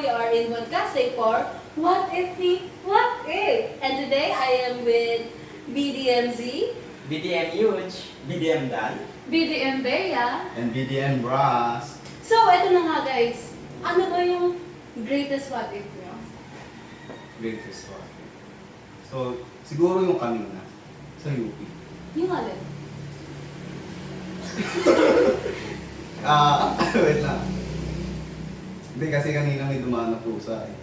we are in Podcasting for What If the What If? And today I am with BDMZ, BDM Huge. BDM Dan. BDM Bea. And BDM Brass. So, ito na nga guys. Ano ba yung greatest what if nyo? Greatest one. So, siguro yung kanina sa UP. Yung alin? Wait lang. Hindi kasi kanina may dumaan na pusa eh.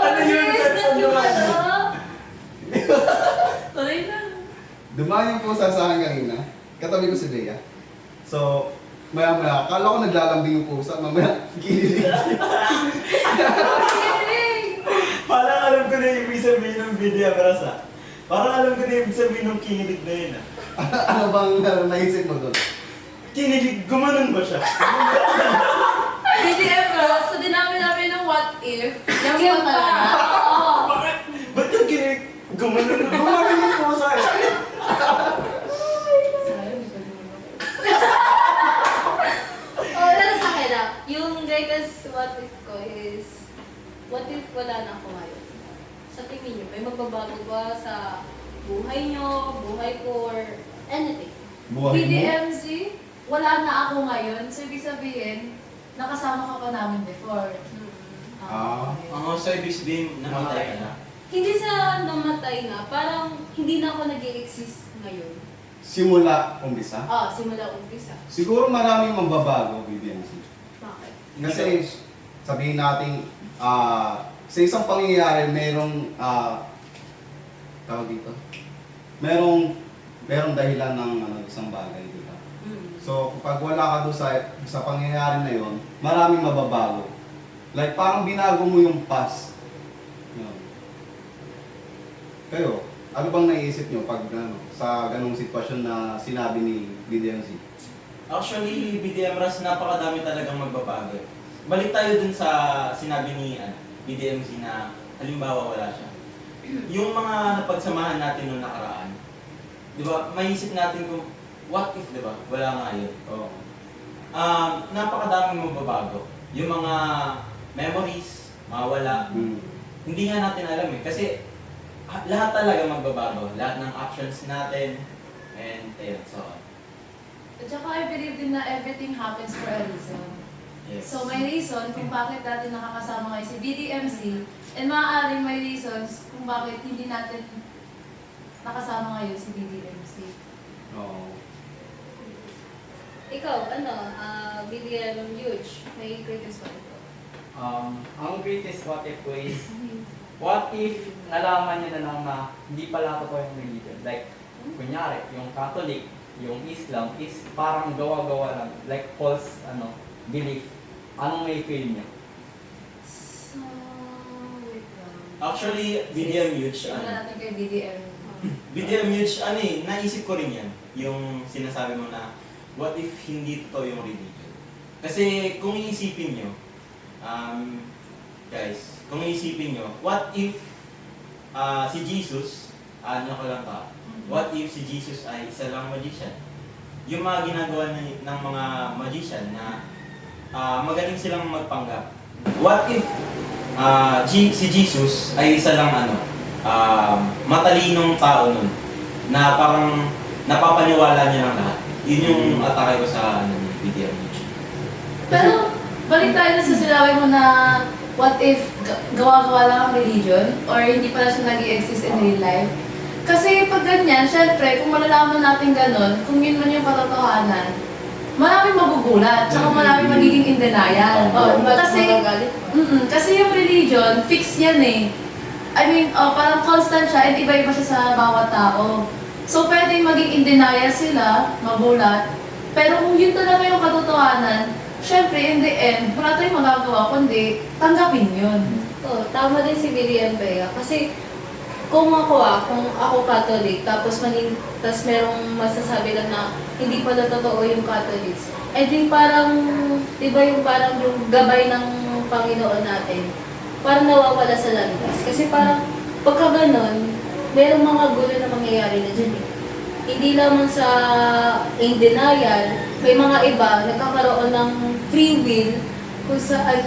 Ano yun? Yung ano? Tuloy na. Dumaan yung pusa sa akin kanina. Katabi ko si Bea. So, maya-maya, akala ko naglalambing yung pusa. Mamaya, kinilig. Parang alam ko na yung ibig sabihin ng BDM Rasa. Parang alam ko na yung ibig sabihin ng kinilig na yun. Ano bang naisip mo doon? Kinilig, gumanon ba siya? BDM Bros, so dinami namin ng what if. Yung pa talaga. Oo. Bakit? Ba't yung kinilig? Gumanon yung pusa eh. Oh, pero sa akin yung greatest what if ko is, what if wala na ako ngayon? Sa tingin nyo, may magbabago ba sa buhay nyo, buhay ko, or anything? Buhay mo? BDMZ, wala na ako ngayon. So, ibig sabihin, nakasama ka pa namin before. Ang so ibig sabihin, namatay ka na. Hindi sa namatay na, parang hindi na ako nag-i-exist ngayon. Simula umpisa? Simula umpisa. Siguro maraming mababago, BDMC. Bakit? Kasi sabihin natin, sa isang pangyayari, merong, tawag dito, merong dahilan ng isang bagay, di ba? So, kapag wala ka doon sa pangyayari na yon, maraming mababago. Like, parang binago mo yung past. Yun. Kayo, ano bang naiisip nyo pag sa ganong sitwasyon na sinabi ni BDMC? Actually, BDM Ras, napakadami talagang magbabago. Balik tayo dun sa sinabi ni BDMC na halimbawa wala siya. Yung mga napagsamahan natin noong nakaraan, di ba, maisip natin kung what if, di ba, wala nga yun. Oo. Napakadaming magbabago. Yung mga memories, mawala. Hindi nga natin alam eh. Kasi lahat talaga magbabago. Lahat ng actions natin, and so on. At saka, I believe din na everything happens for a reason. Yes. So, may reason kung bakit natin nakakasama ngayon si BDMC, and maaaring may reasons kung bakit hindi natin nakasama ngayon si BDMC. Oo. Ikaw, BDM Huge, may greatest what if ko? Ang greatest what if ko is, what if nalaman niya na lang na hindi pala totoo yung religion? Like, kunyari, yung Catholic, yung Islam is parang gawa-gawa lang. Like false, belief. Anong may feel niya? So, wait lang. Actually, BDM Huge, Wala natin kay BDM. BDM Huge, naisip ko rin yan. Yung sinasabi mo na, what if hindi totoo yung religion? Kasi kung iisipin nyo, guys, kung iisipin nyo, what if si Jesus, what if si Jesus ay isa lang magician? Yung mga ginagawa ng mga magician na magaling silang magpanggap. What if si Jesus ay isa lang matalinong tao nun na parang napapaniwala niya ng lahat. Yun yung atake ko sa BDM. Pero, balik tayo na sa sinabi mo na what if gawa-gawa lang ang religion or hindi pala siya nag-i-exist in real life. Kasi pag ganyan, syempre, kung malalaman natin ganun, kung yun man yung katotohanan, maraming magugulat, tsaka maraming magiging in denial. Kasi yung religion, fix yan eh. I mean, parang constant siya and iba-iba siya sa bawat tao. So, pwedeng maging in denial sila, magulat. Pero kung yun talaga yung katotohanan, syempre, in the end, wala tayong magagawa, kundi tanggapin yun. Tama din si BDM Bea. Kasi kung ako Catholic, tapos merong masasabi lang na hindi pala totoo yung Catholics, di parang, di ba yung parang yung gabay ng Panginoon natin, parang nawawala sa landas. Kasi parang, pagka ganon, merong mga gulo na mangyayari na dyan eh. Hindi lamang sa in denial, may mga iba nagkakaroon ng free will Kung saan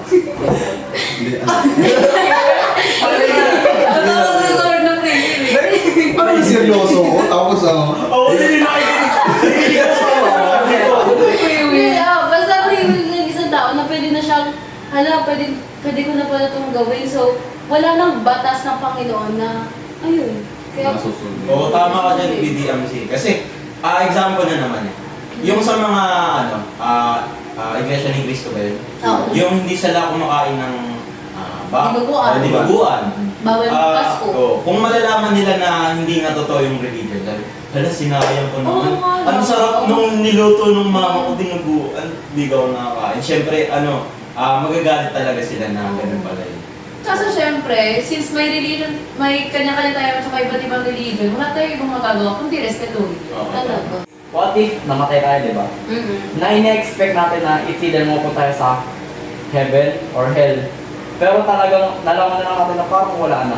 Hindi, Nasusunod ng prayer. ano seryoso ko? Tapos ano? Oo, hindi nakikinig. Basta free will ng isang tao na pwede na siyang, pwede ko na pala itong gawin. So, wala nang batas ng Panginoon na, ayun. Kaya, Nasusunod. Oo, tama ka dyan, BDMC. Kasi, example na naman eh. Yung sa mga, Iglesia ni Cristo ba yun? Oo. Yung hindi sila kumakain ng Dinuguan. dinuguan. bawal Pasko. Kung malalaman nila na hindi nga totoo yung religion, dahil, hala, sinayang ko naman. Oo nga, Ang no? sarap nung niluto ng mama ko, dinuguan. Hindi ko nakakain. Siyempre, magagalit talaga sila na ganun pala yun. Kaso syempre, since may religion, may kanya-kanya tayo at saka iba't ibang religion, wala tayong ibang magagawa kundi respetuhin. Oo. Talaga. What if namatay tayo, di ba? Na ina-expect natin na it's either mapupunta tayo sa heaven or hell. Pero talagang nalaman na lang natin na parang wala na.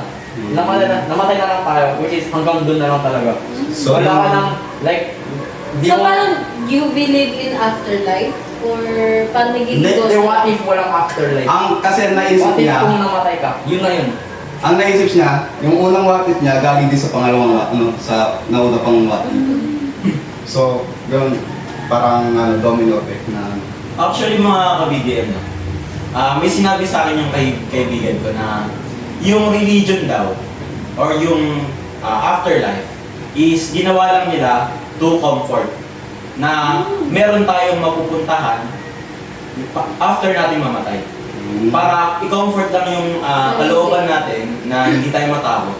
Namatay na lang tayo, which is hanggang doon na lang talaga. So, Wala ka nang, like, di So, mo... parang you believe in afterlife? Or parang nagiging Hindi, ghost? what if walang afterlife? Kasi ang naisip What if niya, kung namatay ka? Yun na yun. ang naisip niya, yung unang what if niya, galing din sa pangalawang sa nauna pang what if. So, yun, parang domino effect na Actually, mga ka-BDM, no? May sinabi sa akin yung kaibigan ko na yung religion daw or yung afterlife is ginawa lang nila to comfort na meron tayong mapupuntahan after natin mamatay. Para i-comfort lang yung kalooban natin na hindi tayo matakot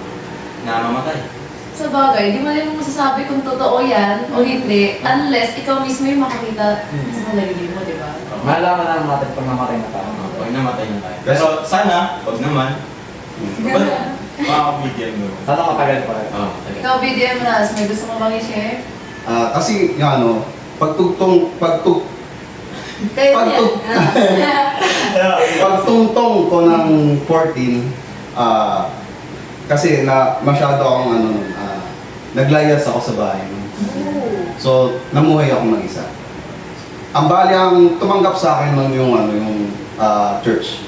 na mamatay. Sa bagay, di mo rin masasabi kung totoo yan o hindi unless ikaw mismo yung makakita sa paligid mo, di ba? Malaman na lang natin pag namatay na tayo. Pag namatay na tayo. Pero sana, wag naman. But, mga ka-BDM mo. Sana matagal pa rin. Sige. Ikaw, BDM Ras, may gusto mo bang i-share? kasi yung Kayo Pagtug- pagtungtong ko ng 14, kasi masyado akong naglayas ako sa bahay. So, namuhay ako mag-isa. Ang bali ang tumanggap sa akin nun yung church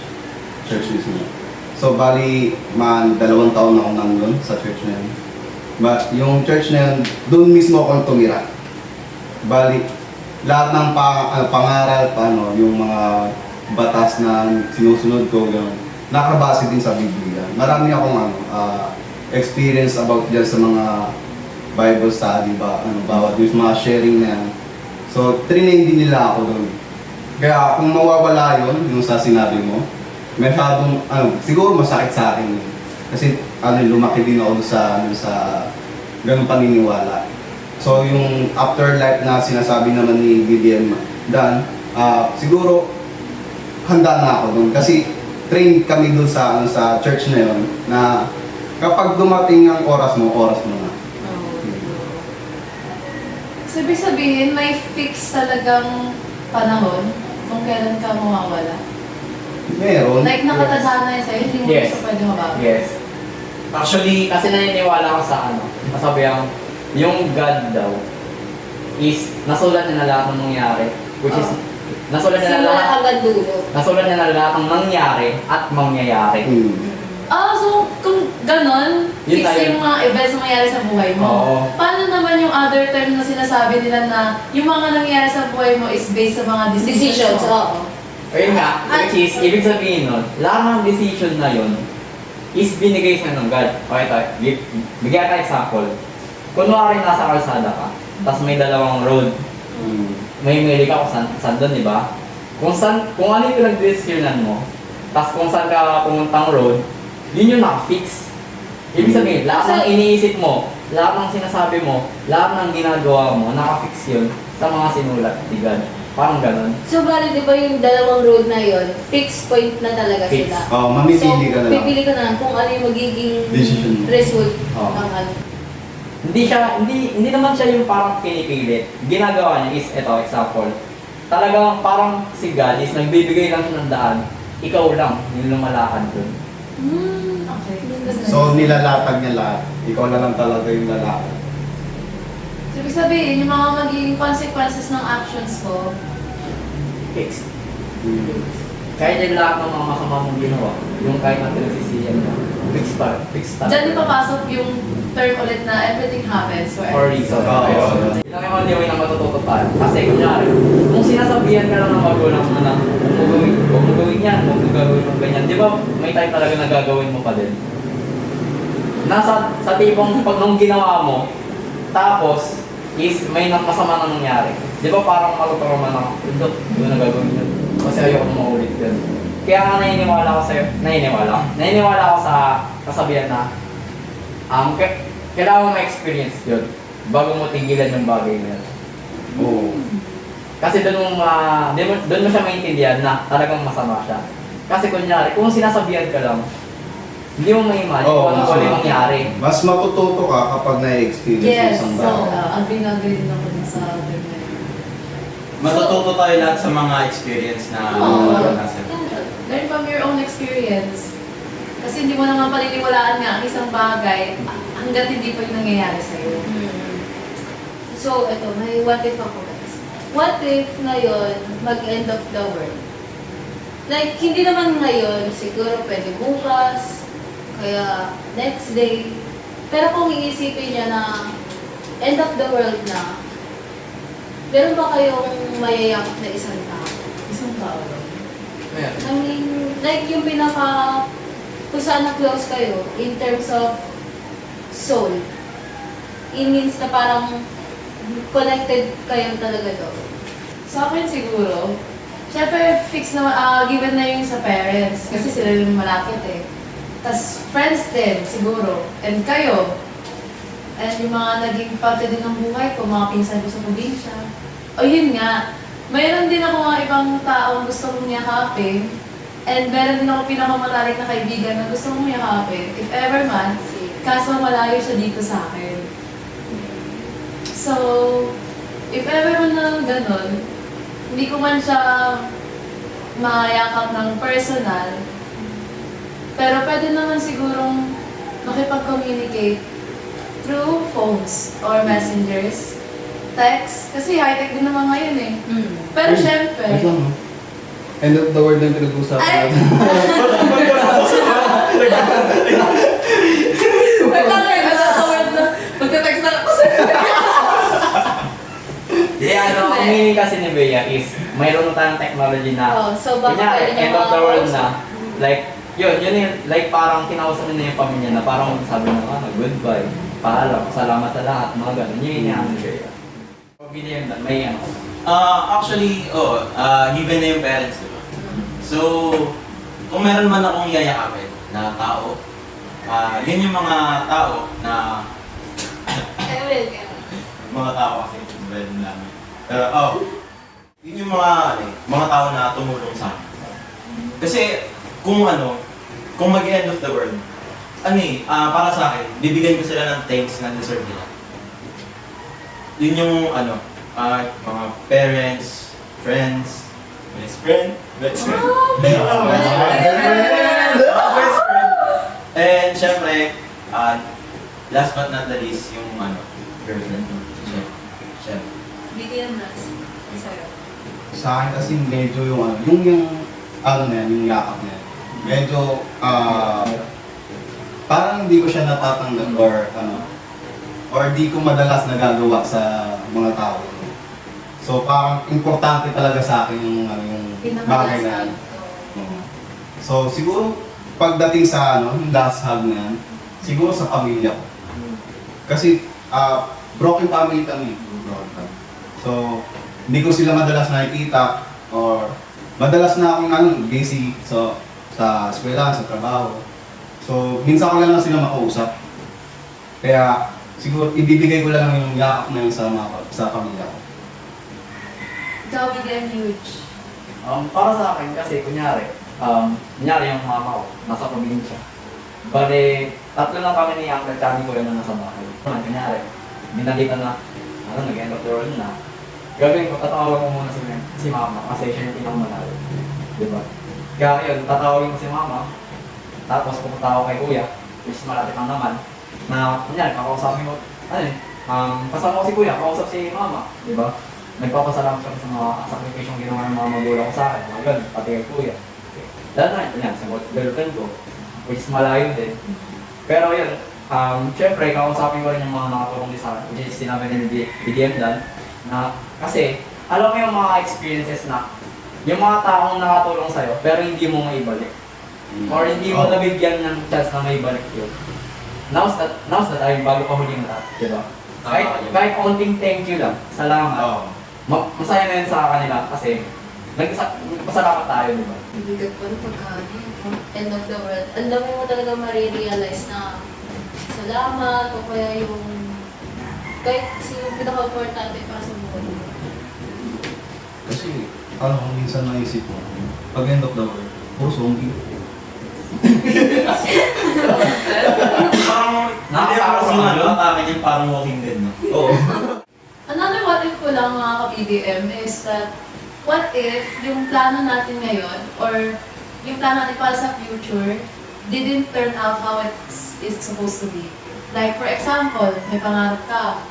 mismo. So, bali 2 taon na ako nandun sa church na yun. But yung church na yun, doon mismo ako tumira. Bali, lahat ng pangaral, yung mga batas na sinusunod ko, gano'n, nakabase din sa Biblia. Marami akong experience about dyan sa mga Bible study, bawat yung mga sharing na yan. So, trinain din nila ako doon. Kaya kung mawawala yun, yung sa sinabi mo, masyadong, siguro masakit sa akin yun. Kasi lumaki din ako sa ganung paniniwala. So yung afterlife na sinasabi naman ni BDM Dan, siguro handa na ako doon. Kasi trained kami doon sa church na yun na kapag dumating ang oras mo na. So, ibig sabihin, may fix talagang panahon kung kailan ka mawawala. Meron. Like, nakatadhana yan sa'yo, hindi mo Yes. gusto pwede mabago. Yes. Actually, Kasi naniniwala ako sa masabi yung God daw is nasulat niya na lahat ng nangyari. Which is, nasulat niya na Simula lahat, hanggang dulo. nasulat niya na lahat ng nangyari at mangyayari. So kung ganon, Yun fix tayo. yung mga events na nangyari sa buhay mo. Oo. Paano naman yung other term na sinasabi nila na yung mga nangyari sa buhay mo is based sa mga decisions Decisions, mo? oo. Ayun nga, which is, ibig sabihin nun, lahat ng decision na yun is binigay sa ng God. Okay tayo, bigyan ka example. Kunwari nasa kalsada ka, tapos may dalawang road. May mili ka kung saan doon, di ba? Kung ano yung pinag-decisionan mo, tapos kung saan ka pumuntang road, yun yung naka-fix. Ibig sabihin, lahat ng iniisip mo, lahat ng sinasabi mo, lahat ng ginagawa mo, naka-fix yun sa mga sinulat ni God. Parang ganun. So, bali, di ba yung dalawang road na yon, fixed point na talaga Fix. sila. Mamipili ka na lang. pipili ka na lang kung ano yung magiging Decision mo. result Oo. ng ano. Hindi naman siya yung parang pinipilit. Ginagawa niya is, eto, example. Talagang parang si God is nagbibigay lang siya ng daan. Ikaw lang yung lumalakad dun. Okay. So nilalatag niya lahat. Ikaw na lang talaga yung lalakad. Ibig sabihin, yung mga magiging consequences ng actions ko, Fixed. Kahit yung lahat ng mga masama mong ginawa, yung kahit na pinagsisiyan mo, fixed pa. dyan ipapasok yung term ulit na everything happens for For a reason. reason. Oo. Yun ang only way na matututupan. Kasi kunyari, kung sinasabihan ka lang ng magulang mo na huwag mo gawin yan, huwag mo gawin mo ganyan, di ba may time talaga na gagawin mo pa din? Nasa sa tipong pag nung ginawa mo, tapos is may masama na nangyari. Di ba parang malutrauma na, hindi ko na gagawin yun. Kasi ayoko na maulit yun. Kaya nga naniniwala ako sa kasabihan na kailangan mo ma-experience yun bago mo tigilan yung bagay na yun. Oo. Kasi doon mo siya maintindihan na talagang masama siya. Kasi kunyari, kung sinasabihan ka lang, hindi mo ma-imagine Oo, kung ano mas yung mangyari. Mas matututo ka kapag na-experience mo Yes, isang so, bagay. agree din ako dun sa term na yun. Matututo tayo lahat sa mga experience na Oo. naranasan. Learn from your own experience. Kasi hindi mo naman paniniwalaan nga ang isang bagay hanggat hindi pa yung nangyayari sa'yo. So, ito, may what if ako guys. What if ngayon, mag-end of the world? Like, hindi naman ngayon, siguro pwede bukas, kaya next day. Pero kung iisipin niya na end of the world na, meron ba kayong mayayakap na isang tao? Isang tao lang. Ayan. I mean, like yung kung saan na close kayo in terms of soul. It means na parang connected kayo talaga doon. Sa akin siguro, syempre fix na, given na yung sa parents, kasi sila yung malapit eh. Tapos friends din, siguro. And kayo. And yung mga naging parte din ng buhay ko, mga pinsan ko sa probinsya. O yun nga, mayroon din ako mga ibang taong gusto kong yakapin. And meron din ako pinakamatalik na kaibigan na gusto kong yakapin. If ever man, kaso malayo siya dito sa akin. So, if ever man na ganun, hindi ko man siya mayakap ng personal, pero pwede naman sigurong makipag-communicate through phones or messengers, text, kasi high-tech din naman ngayon eh. Pero syempre, Wait lang, no? End of the world na yung pinag-uusapan Ay! natin. wait lang kayo, nasa-word na, magka-text na ako sa Ang meaning kasi ni Bea is, mayroon na tayong technology na, Oh, so baka kunyari, pwede niya end of the world na, makausap. like, yun yung, like parang kinausap niya na yung pamilya na parang sabi na, goodbye, paalam, salamat sa lahat, mga ganun. Yun yung ni Bea. Pag yun, may ano. Actually, given na yung parents, diba? So, kung meron man akong yayakapin na tao, yun yung mga tao na mga tao kasi bread namin. Yun yung mga tao na tumulong sa akin. Kasi kung mag-end of the world, para sa akin, bibigyan ko sila ng thanks na deserve nila. Yun yung mga parents, friends, best friend, best friend. Best friend. And syempre, last but not the least, yung girlfriend. Syempre. BTM last. Sa'yo. Sa akin kasi medyo yung yung yakap na yan. Medyo, parang hindi ko siya natatanggap or di ko madalas nagagawa sa mga tao. So parang importante talaga sa akin yung bagay na yan. Oo. So siguro pagdating sa yung last hug na yan, siguro sa pamilya ko. Kasi broken family kami. So hindi ko sila madalas nakikita or madalas na akong busy sa eskwela, sa trabaho. So minsan ko lang sila makausap. Kaya siguro ibibigay ko lang yung yakap na yun sa pamilya ko. Ikaw, BTM huge. Para sa akin kasi, kunyari yung mama ko, nasa probinsya. Bale, tatlo lang kami ni Uncle Chani ko yun na nasa bahay. Kunyari, binalitan na, nag-end of the world na. Gagawin ko, tatawagin ko muna si mama kasi siya yung pinakamanalo. Diba? Kaya yun, tatawagin ko si mama, tapos pupunta ako kay kuya, which malapit lang naman, na kunyari, kakausapin ko, kasama ko si kuya, kausap si mama, di ba? Nagpapasalamat siya sa mga sakripisyong ginawa ng mga magulang ko sa akin, mga ganun, pati kay kuya. Dahil na ito yan, sa girlfriend ko, which is malayo din. Pero yun, syempre, kausapin ko rin yung mga nakatulong din sa akin, which is sinabi ni BDM Dan, na kasi, alam mo yung mga experiences na, yung mga taong nakatulong sa'yo, pero hindi mo maibalik. Or hindi mo nabigyan ng chance na maibalik yun. Now's the time, bago ka huling lahat, di ba? Kahit konting thank you lang, salamat. Oo. Masaya na yun sa kanila kasi pasalamat tayo, di ba? Bigat pa rin end of the world. Ang dami mo talaga marirealize na salamat o kaya yung kahit yung pinaka-importante para sa buhay mo. Kasi, minsan naisip ko, pag end of the world, puro zombie. Parang, hindi ako kasi atake niyan parang Walking Dead, no? Oo. Another what if ko lang mga ka-PDM is that what if yung plano natin ngayon or yung plano natin para sa future didn't turn out how it's supposed to be. Like for example, may pangarap ka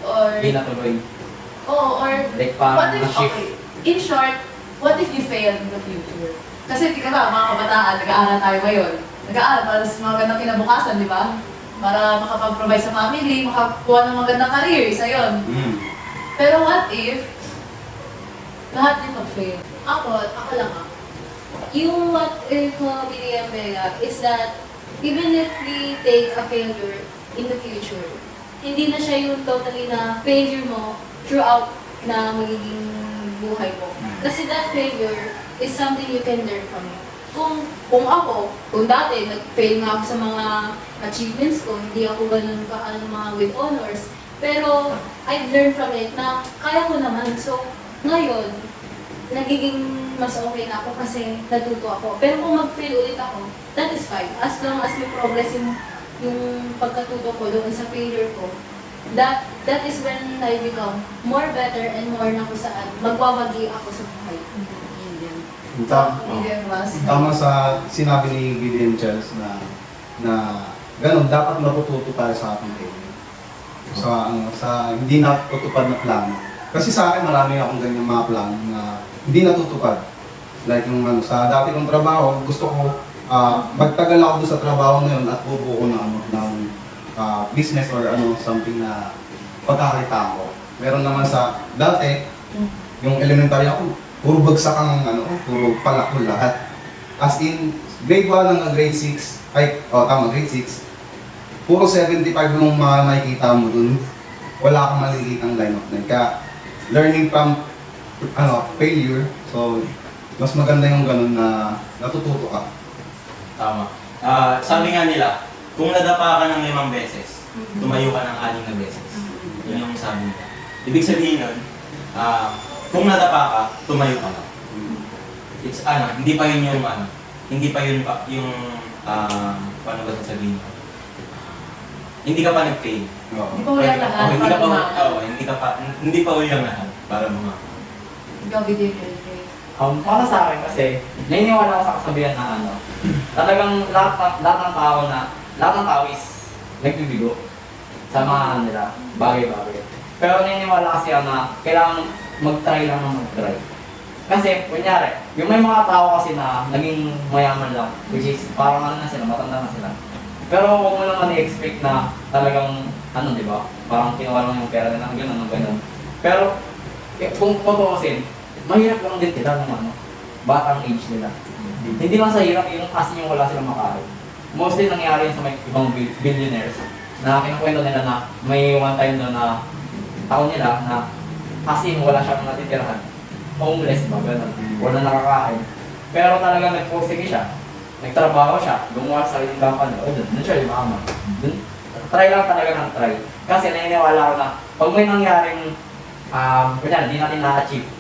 or Hindi natuloy. or Like what parang if, na-shift. okay, in short, what if you fail in the future? Kasi tika ba, mga kabataan, nag-aaral tayo ngayon. Nag-aaral para sa mga gandang kinabukasan, di ba? Para makapag-provide sa family, makakuha ng magandang career, isa yun. Pero what if, lahat din mag-fail? Ako lang Yung what if mga BDM Bea is that even if we take a failure in the future, hindi na siya yung totally na failure mo throughout na magiging buhay mo. Kasi that failure is something you can learn from it. Kung dati nag-fail nga ako sa mga achievements ko, hindi ako ganun mga with honors, pero I've learned from it na kaya ko naman. So, ngayon, nagiging mas okay na ako kasi natuto ako. Pero kung mag-fail ulit ako, that is fine. As long as may progress yung pagkatuto ko doon sa failure ko, that is when I become more better and more na kung saan magwawagi ako sa buhay. PDM class. Tama sa sinabi ni Gideon Charles na ganun, dapat matututo tayo sa ating failure. Sa hindi natutupad na plano. Kasi sa akin marami akong ganyan mga plano na hindi natutupad. Like yung sa dati kong trabaho, gusto ko magtagal ako doon sa trabaho na yun at bubuo ko ng business or something na pagkakita ko. Meron naman sa dati, yung elementary ako, puro bagsak ang puro palakol lahat. As in, grade 1 hanggang grade 6, grade 6, puro 75 yung mga nakikita mo dun. Wala kang makikitang line of line. Kaya, learning from failure, so, mas maganda yung ganun na natututo ka. Tama. Sabi nga nila, kung nadapa ka ng 5 beses, tumayo ka ng 6 na beses. Yun yung sabi nila. Ibig sabihin nun, kung nadapa ka, tumayo ka na. It's hindi pa yun yung hindi pa yun paano ba sasabihin ko? Hindi ka pa nag-fail. Hindi pa ulang lahat hindi para ka pa, umangat. hindi pa ulang lahat para mga. Ikaw, BDM. Para sa akin kasi, naniniwala ako sa kasabihan na talagang lahat ng tao is nagbibigo sa mga nila, bagay-bagay. Pero naniniwala kasi ako na kailangan mag-try lang ng mag-try. Kasi, kunyari, yung may mga tao kasi na naging mayaman lang, which is parang na sila, matanda na sila. Pero huwag mo naman i-expect na talagang, di ba? Parang kinuha lang yung pera nila, gano'n. Pero, kung tutuusin, mahirap lang din sila ng batang age nila. Hindi lang sa hirap yung kasi yung wala silang makain. Mostly nangyari yun sa may ibang billionaires na kinukwento nila na may one time doon na taon nila na kasi wala siyang natitirahan. Homeless ba, gano'n. Wala nakakain. Pero talagang nag-forsige siya. Nagtrabaho siya, gumawa sa sariling company. Doon siya yumaman. Try lang talaga ng try. Kasi naniniwala ko na pag may nangyaring kunyari, hindi natin na-achieve,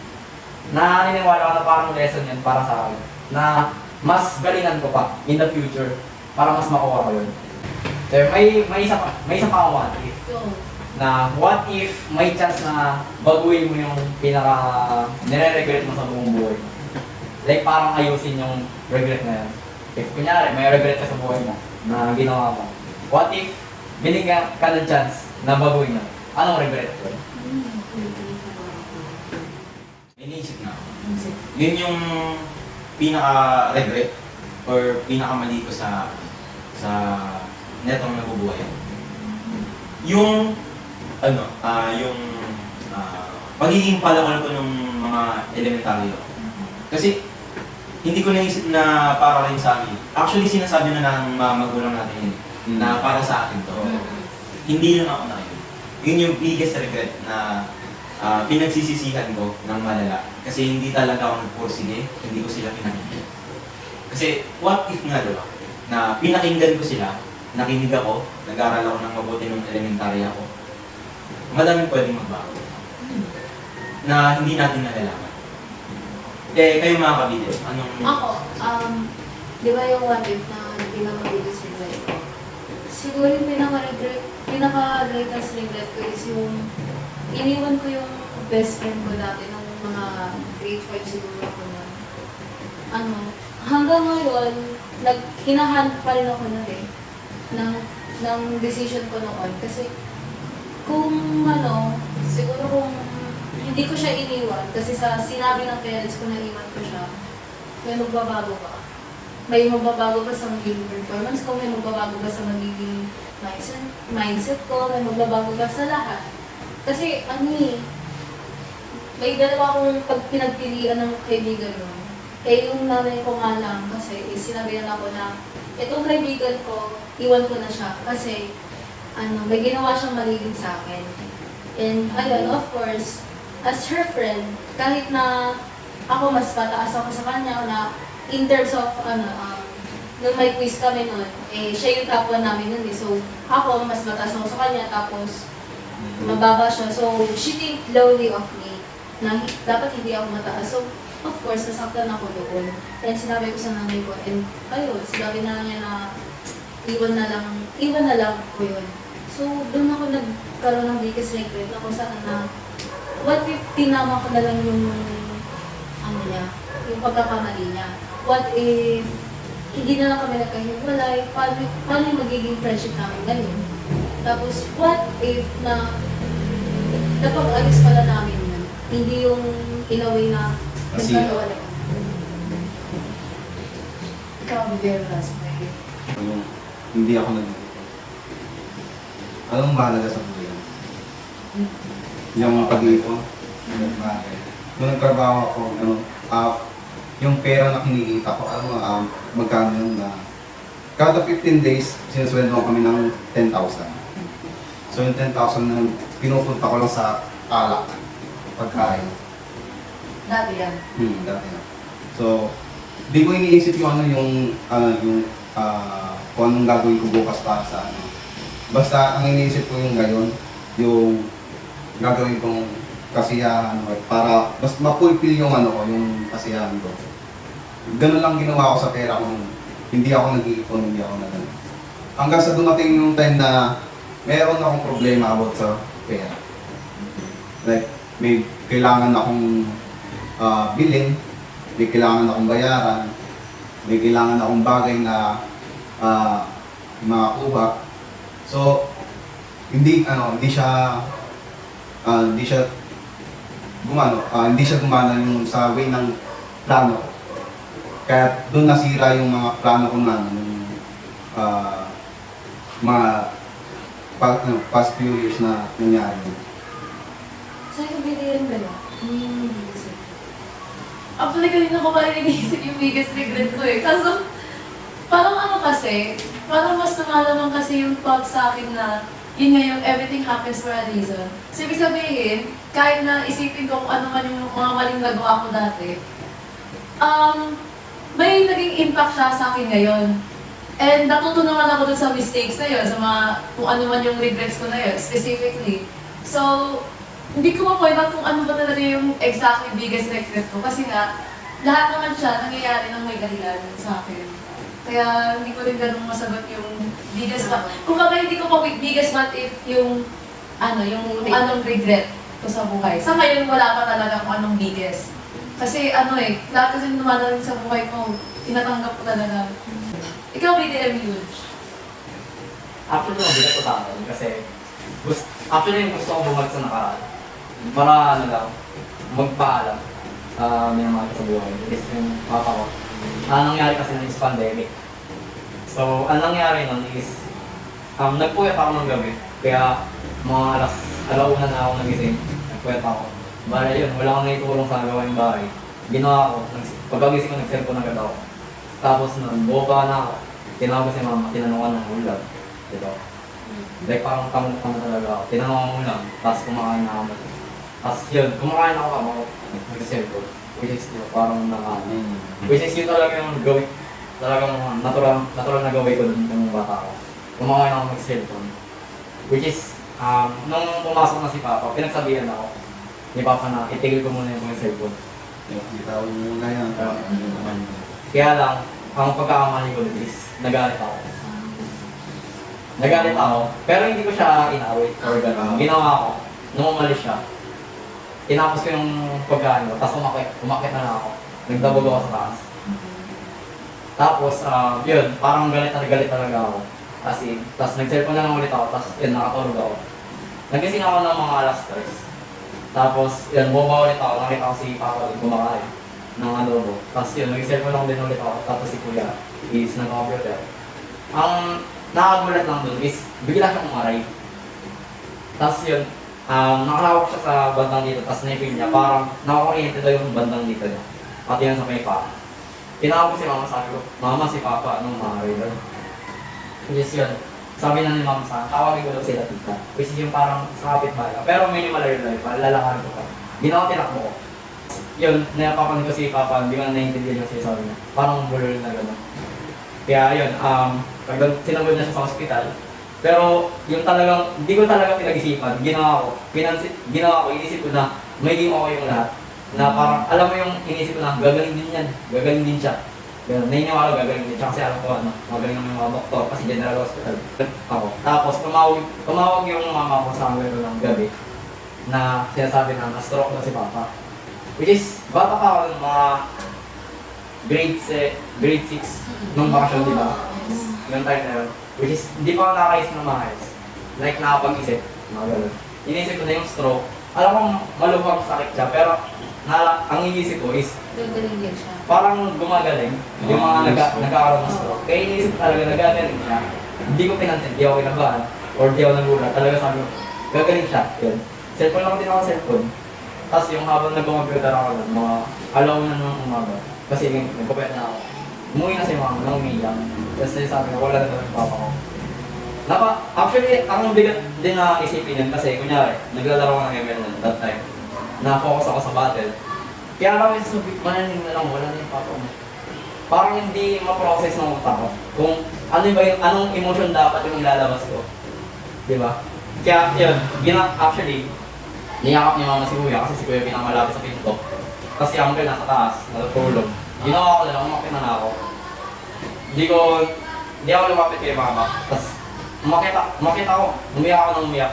naniniwala ko na parang lesson yan para sa akin. Na mas galingan ko pa in the future para mas makuha ko yun. So, may isa pa akong what if. Na what if may chance na baguhin mo yung nire-regret mo sa buong buhay. Like parang ayusin yung regret na yan. If kunyari, may regret ka sa buhay mo na ginawa mo. What if binigyan ka ng chance na baguhin yun? Anong regret ko? Iniisip na ako. Yun yung pinaka-regret or pinaka-mali ko sa netong nabubuhay. Yung yung pagiging palakol ko ng mga elementaryo. Kasi hindi ko naisip na para rin sa akin. Actually, sinasabi na ng mga magulang natin yun, na para sa akin to. Hindi lang ako na yun. Yun yung biggest regret na pinagsisisihan ko ng malala. Kasi hindi talaga ako nagpursige, hindi ko sila pinakinggan. Kasi what if nga diba, na pinakinggan ko sila, nakinig ako, nag-aral ako ng mabuti ng elementary ako, madaming pwedeng magbago. Na hindi natin nalalaman. Eh, kayo mga kabidyo, anong... Ako, di ba yung what if na hindi na mag-biggest regret ko? Siguro yung pinaka-greatest regret ko is yung iniwan ko yung best friend ko dati nung mga grade 5 siguro ako na. Hanggang ngayon, hinahanap pa rin ako na ng decision ko noon. Kasi kung siguro kung hindi ko siya iniwan, kasi sa sinabi ng parents ko na iwan ko siya, may magbabago ba? May magbabago ba sa magiging performance ko? May magbabago ba sa magiging mindset ko? May magbabago ba sa lahat? Kasi may dalawa akong pinagpilian ng kaibigan mo. Eh yung nanay ko nga lang, kasi sinabi na ako na itong kaibigan ko, iwan ko na siya. Kasi may ginawa siyang maligid sa akin. And ayun, of course, as her friend, kahit na ako mas pataas ako sa kanya, na in terms of, nung may quiz kami nun, eh, siya yung top 1 namin nun eh. So, ako, mas mataas ako sa kanya, tapos, mababa siya. So, she think lowly of me, na dapat hindi ako mataas. So, of course, nasaktan ako doon. And sinabi ko sa nanay ko, and ayun, sinabi na niya na, iwan na lang ko yun. So, doon ako nagkaroon ng biggest regret na kung saan na, what if tinama ko na lang yung pagkakamali niya? What if hindi na lang kami nagkahiwalay? Paano yung magiging friendship namin ngayon? Tapos, what if na napag-alis pala namin yun? Hindi yung in a way na Kasi- nagkahiwalay. Ikaw, Miguel Ras, Yung hindi ako anong mahalaga sa buhay? Yung pag-iipon. Nung nagtrabaho ako, yung pera na kinikita ko, magkano yun na kada 15 days, sinusweldo kami ng 10,000. So yung 10,000 na pinupunta ko lang sa alak, pagkain. Dati yan. Dati na. So, di ko iniisip yung kung anong gagawin ko bukas para sa Basta ang iniisip ko yung gayon, yung gagawin kong kasiyahan para mas mapulpil yung yung kasiyahan ko. Ganun lang ginawa ko sa pera ko nung hindi ako nag-iipon, hindi ako nag-ano. Hanggang sa dumating yung time na meron akong problema about sa pera. Like, may kailangan akong bilhin, may kailangan akong bayaran, may kailangan akong bagay na makakuha. So, hindi siya gumana yung sa way ng plano ko. Kaya doon nasira yung mga plano ko na past few years na nangyari. Sa'yo ko bilirin ba na? Yung biggest regret. Actually, kanina ko pa rin iniisip yung biggest regret ko eh. Kaso, parang parang mas lumalaman kasi yung thought sa akin na yun nga yung everything happens for a reason. So, ibig sabihin, kahit na isipin ko kung ano man yung mga maling nagawa ko dati, may naging impact siya sa akin ngayon. And natuto naman ako dun sa mistakes na yun, sa mga, kung ano man yung regrets ko na yun, specifically. So, hindi ko ma-point out kung ano ba talaga yung exactly biggest regret ko. Kasi nga, lahat naman siya nangyayari ng may dahilan sa akin. Kaya hindi ko rin ganun masagot yung biggest what. Kung baga hindi ko pa biggest what if yung anong regret ko sa buhay. Sa ngayon wala pa talaga kung anong biggest. Kasi lahat kasi dumadating sa buhay ko, tinatanggap ko talaga. Ikaw, BDM huge. Actually, mabigat ko sa akin kasi Actually, yung gusto ko bumalik sa nakaraan. Para ano lang, magpaalam sa minamahal ko sa buhay. Is yung papa ko. Ang nangyari kasi nun is pandemic. So, ang nangyari nun is, nagpuyat ako ng gabi. Kaya, mga alauna na ako nagising. Nagpuyat ako. Bala yun, wala akong naitulong sa gawaing bahay. Ginawa ko, pagkagising ko, nag-cellphone agad ako. Tapos nun, boba na ako. Tinawag ko si mama, tinanong ko ng ulam. Dito. Like parang tamang talaga ako. Tinanong ko ulam, tapos kumakain na ako. Tapos yun, kumakain ako ako. Nag-cellphone. Which is yun, parang nakain. Which is yun talaga yung gawin. Talagang natural na gawin ko dun ng bata ako. Kumakain ako mag-cellphone. Which is, nung pumasok na si Papa, pinagsabihan ako ni Papa na itigil ko muna yung cellphone. Bitawan mo muna yan. Kaya lang, ang pagkakamali ko is, nagalit ako. Nagalit ako, pero hindi ko siya inawit or gano'n. Ginawa ko, nung umalis siya, tinapos ko yung pagkain ko, tapos umakit na lang ako. Nagdabog ako sa taas. Tapos, yun, parang galit talaga ako. Kasi, tapos nag-cellphone na lang ulit ako, tapos yun, nakatulog ako. Nagising ako ng mga alas 3. Tapos, yun, bumaba ulit ako, nakita ko si Papa ulit kumakain ng adobo. Tapos yun, nag-cellphone lang din ulit ako, tapos si Kuya is nag-computer. Ang nakagulat lang dun is, bigla siyang umaray. Tapos yun, nakalawak siya sa bandang dito, tapos na-feel niya, parang nakakuryente daw yung bandang dito niya. Pati yan sa may pa. Tinawag ko si Mama, sabi ko, Mama, si Papa, anong umaray daw? Which is yun, sabi na ni Mama sa akin, tawagin ko daw sila tita. Which is yung parang sa kapitbahay. Pero may malayo-layo pa, lalakarin ko pa. Ginawa tinakbo ko. Yun, napapanin ko si Papa, hindi ko na naiintindihan yung sinasabi niya. Parang blur na gano'n. Kaya yun, sinagod na siya sa hospital. Pero yung talagang, hindi ko talaga pinag-isipan, ginawa ko, inisip ko na magiging okay yung lahat. Na parang, alam mo yung inisip ko na, gagaling din yan, gagaling din siya. Ganun, naniniwala gagaling din siya kasi alam ko magaling naman yung mga doktor kasi general hospital. Ako. Tapos tumawag yung mama ko sa amin ng gabi na sinasabi na na-stroke na si Papa. Which is, bata pa ako ng mga grade 6 nung bakasyon, di ba? Yung time na yun. Which is, hindi pa ako nakaisip ng maayos. Like, nakapag-isip. Mga ganun. Inisip ko na yung stroke. Alam kong malubhang sakit siya, pero ang inisip ko is, Gagaling din siya. parang gumagaling yung mga nagkakaroon ng stroke. Kaya inisip ko talaga nagagaling siya. Hindi ko pinansin, di ako kinabahan. Or di ako nagulat. Talaga sabi ko, gagaling siya. Yun. Cellphone lang din ako cellphone. Tapos yung habang nag-computer ako nun, mga alaw na ng umaga. Kasi nagpapayat na ako. Umuwi na si Mama, nang umiyak. Tapos sabi ko, wala na naman yung Papa ko. Actually, ang bigat din na isipin yun kasi, kunyari, naglalaro ko ng ML nun, that time. Na-focus ako sa battle. Kaya lang yung sabi, mananing na lang, wala na yung Papa mo. Parang hindi ma-process ng utak ko. Kung ano ba yung, anong emotion dapat yung ilalabas ko. Diba? Kaya yun, actually, niyakap ni Mama si Kuya kasi si Kuya pinakamalapit sa pinto. Kasi ang Uncle nasa taas, natutulog. Ginawa ko na lang, umakit na ako. Hindi ako lumapit kay Mama. Tapos, umakit ako, umiyak ako ng umiyak.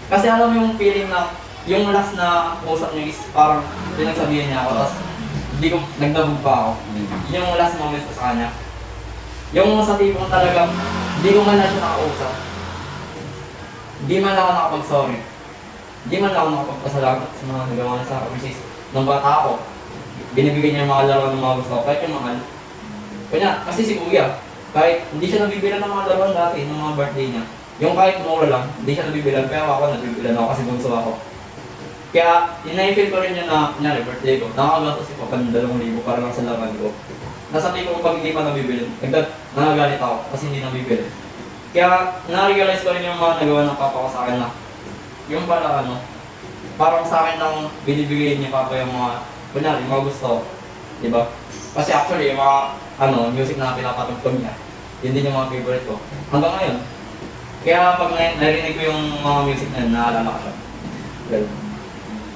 Kasi alam mo yung feeling na, yung last na usap niya is parang pinagsabihan niya ako. Tapos, hindi ko, nagdabog pa ako. Yung last moment ko sa kanya. Yung sa tipong talagang, hindi ko man na siya nakausap. Hindi man ako nakapag-sorry. Hindi man ako nakapagpasalamat sa mga nagawa niya sa akin. Which is, nung bata ako, binibigyan niya yung mga laro ng mga gusto ko. Kahit yung mahal. Kanya, kasi si Kuya, kahit hindi siya nabibilan ng mga laruan dati, ng mga birthday niya. Yung kahit mura lang, hindi siya nabibilan. Pero ako, nabibilan ako kasi bunso ako. Kaya, ina-feel ko rin yun na, kunyari, birthday ko, nakakagastos si Papa ng 2,000 para lang sa laruan ko. Nasabi ko pag hindi pa nabibilin, nakagalit ako kasi hindi nabibilin. Kaya, na-realize ko rin yung mga nagawa ng Papa ko sa akin na, yung pala parang sa akin lang binibigay niya Papa yung mga, kunyari, yung mga gusto. Diba? Kasi actually, yung mga, music na pinapatugtog niya, yun din yung mga favorite ko. Hanggang ngayon. Kaya pag narinig ko yung mga music na yun, naalala ko siya. Well,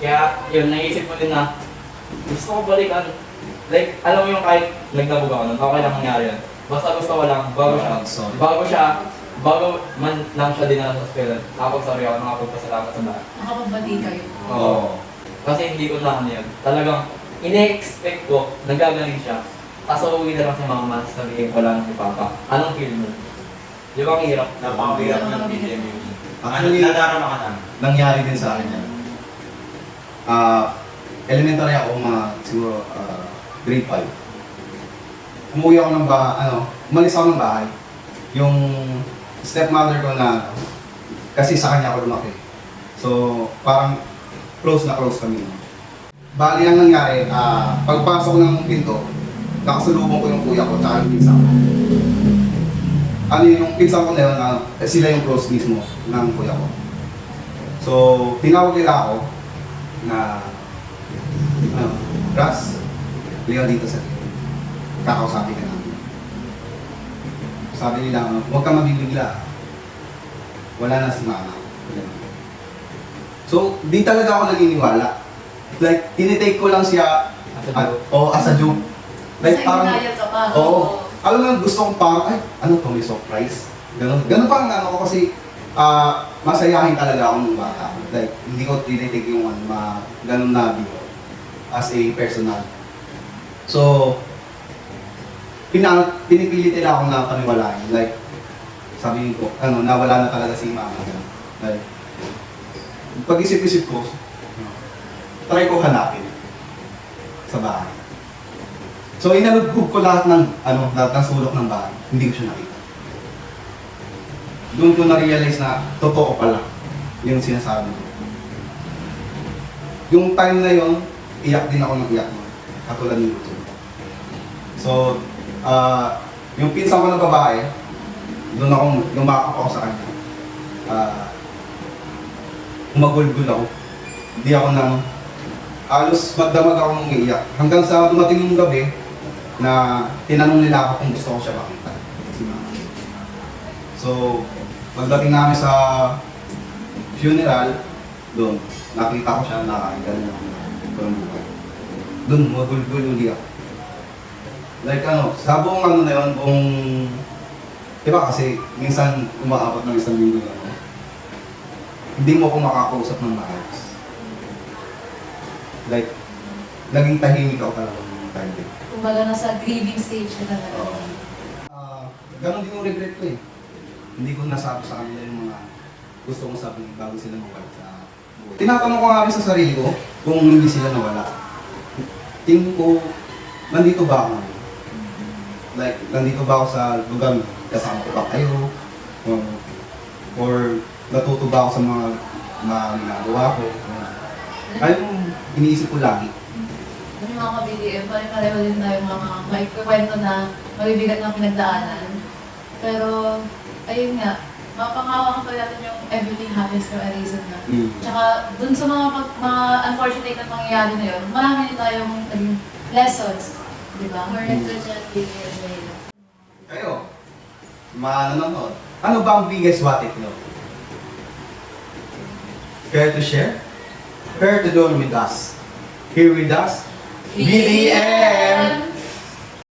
kaya yun, naisip ko din na gusto ko balikan. Like, alam mo yung kahit nagdabog ako nun, okay lang mangyari yun. Basta gusto ko lang, bago man lang siya dinala sa hospital, nakapag-sorry ako, nakapagpasalamat sa lahat. Nakapabati kayo. Oo. Kasi hindi ko na yun. Talagang, ine-expect ko, nagagaling siya. Tapos uuwi na lang si Mama, sabihin ko lang si Papa. Anong feel mo? Di ba ang hirap? Napakahirap ng BGM yun. Actually, Nadarama ka namin. nangyari din sa akin yan. Elementary ako, siguro grade 5. Umuwi ako ng bahay, umalis ako ng bahay. Yung stepmother ko na, kasi sa kanya ako lumaki. So, parang close na close kami. Bali ang nangyari, pagpasok ng pinto, nakasalubong ko yung kuya ko tsaka yung pinsan ko. Yung pinsan ko na yun, sila yung close mismo ng kuya ko. So, tinawag nila ako na, Ras, ligaw dito sa kakausapin ka namin. Sabi nila, huwag ka mabibigla. Wala na si mama. So, di talaga ako naniniwala. Like, tinitake ko lang siya as a joke. Like, Kasi parang, ginaya ka pa. oo. Alam mo, gusto kong parang, ay, ano to, may surprise. Ganun pa ang ano ko kasi, masayahin talaga ako ng bata. Like, hindi ko tinitake yung ganun na video as a personal. So, pinipilit nila ako na paniwalain. Like, sabi ko, nawala na talaga si mama. Like, pag-isip-isip ko, try ko hanapin sa bahay. So, inalugkog ko lahat ng sulok ng bahay. Hindi ko siya nakita. Doon ko na-realize na totoo pala yung sinasabi ko. Yung time na yon, iyak din ako ng iyak mo. Katulad ng YouTube. So, yung pinsan ko na babae, doon ako, lumakap ako sa kanya. Umagulgul ako. Hindi ako halos magdamag ako ng iiyak. Hanggang sa dumating yung gabi, na tinanong nila ako kung gusto ko siya makita. Si mama. So, pagdating namin sa funeral, doon, nakita ko siya na ganun ako. Doon, magulgul uli ako. Like sa buong na yun, buong... Diba kasi, minsan umaabot ng isang linggo na hindi mo ako makakausap ng maayos. Like, naging tahimik ako talaga ng time din. Kumbaga nasa grieving stage ka talaga. Ganon din yung regret ko eh. Hindi ko nasabi sa kanila yung mga gusto kong sabihin bago sila mawala sa buhay. Tinatanong ko nga rin sa sarili ko kung hindi sila nawala. Tingin ko, nandito ba ako? Like, nandito ba ako sa lugar kasama ko ba kayo? Or natuto ba ako sa mga ginagawa ko? Ayun, iniisip ko lagi. Yung mga ka-BDM, pareho din tayo mga maikwento na mabibigat ng pinagdaanan. Pero, ayun nga, mapangawakan pa natin yung everything happens for a reason na. Tsaka, dun sa mga unfortunate na pangyayari na yun, marami din tayong lessons, di ba? Correct ka dyan, BDM Bea. Kayo, manonood. Ano ba ang biggest what if nyo? Care to share? Care to join with us? Here with us? BDM!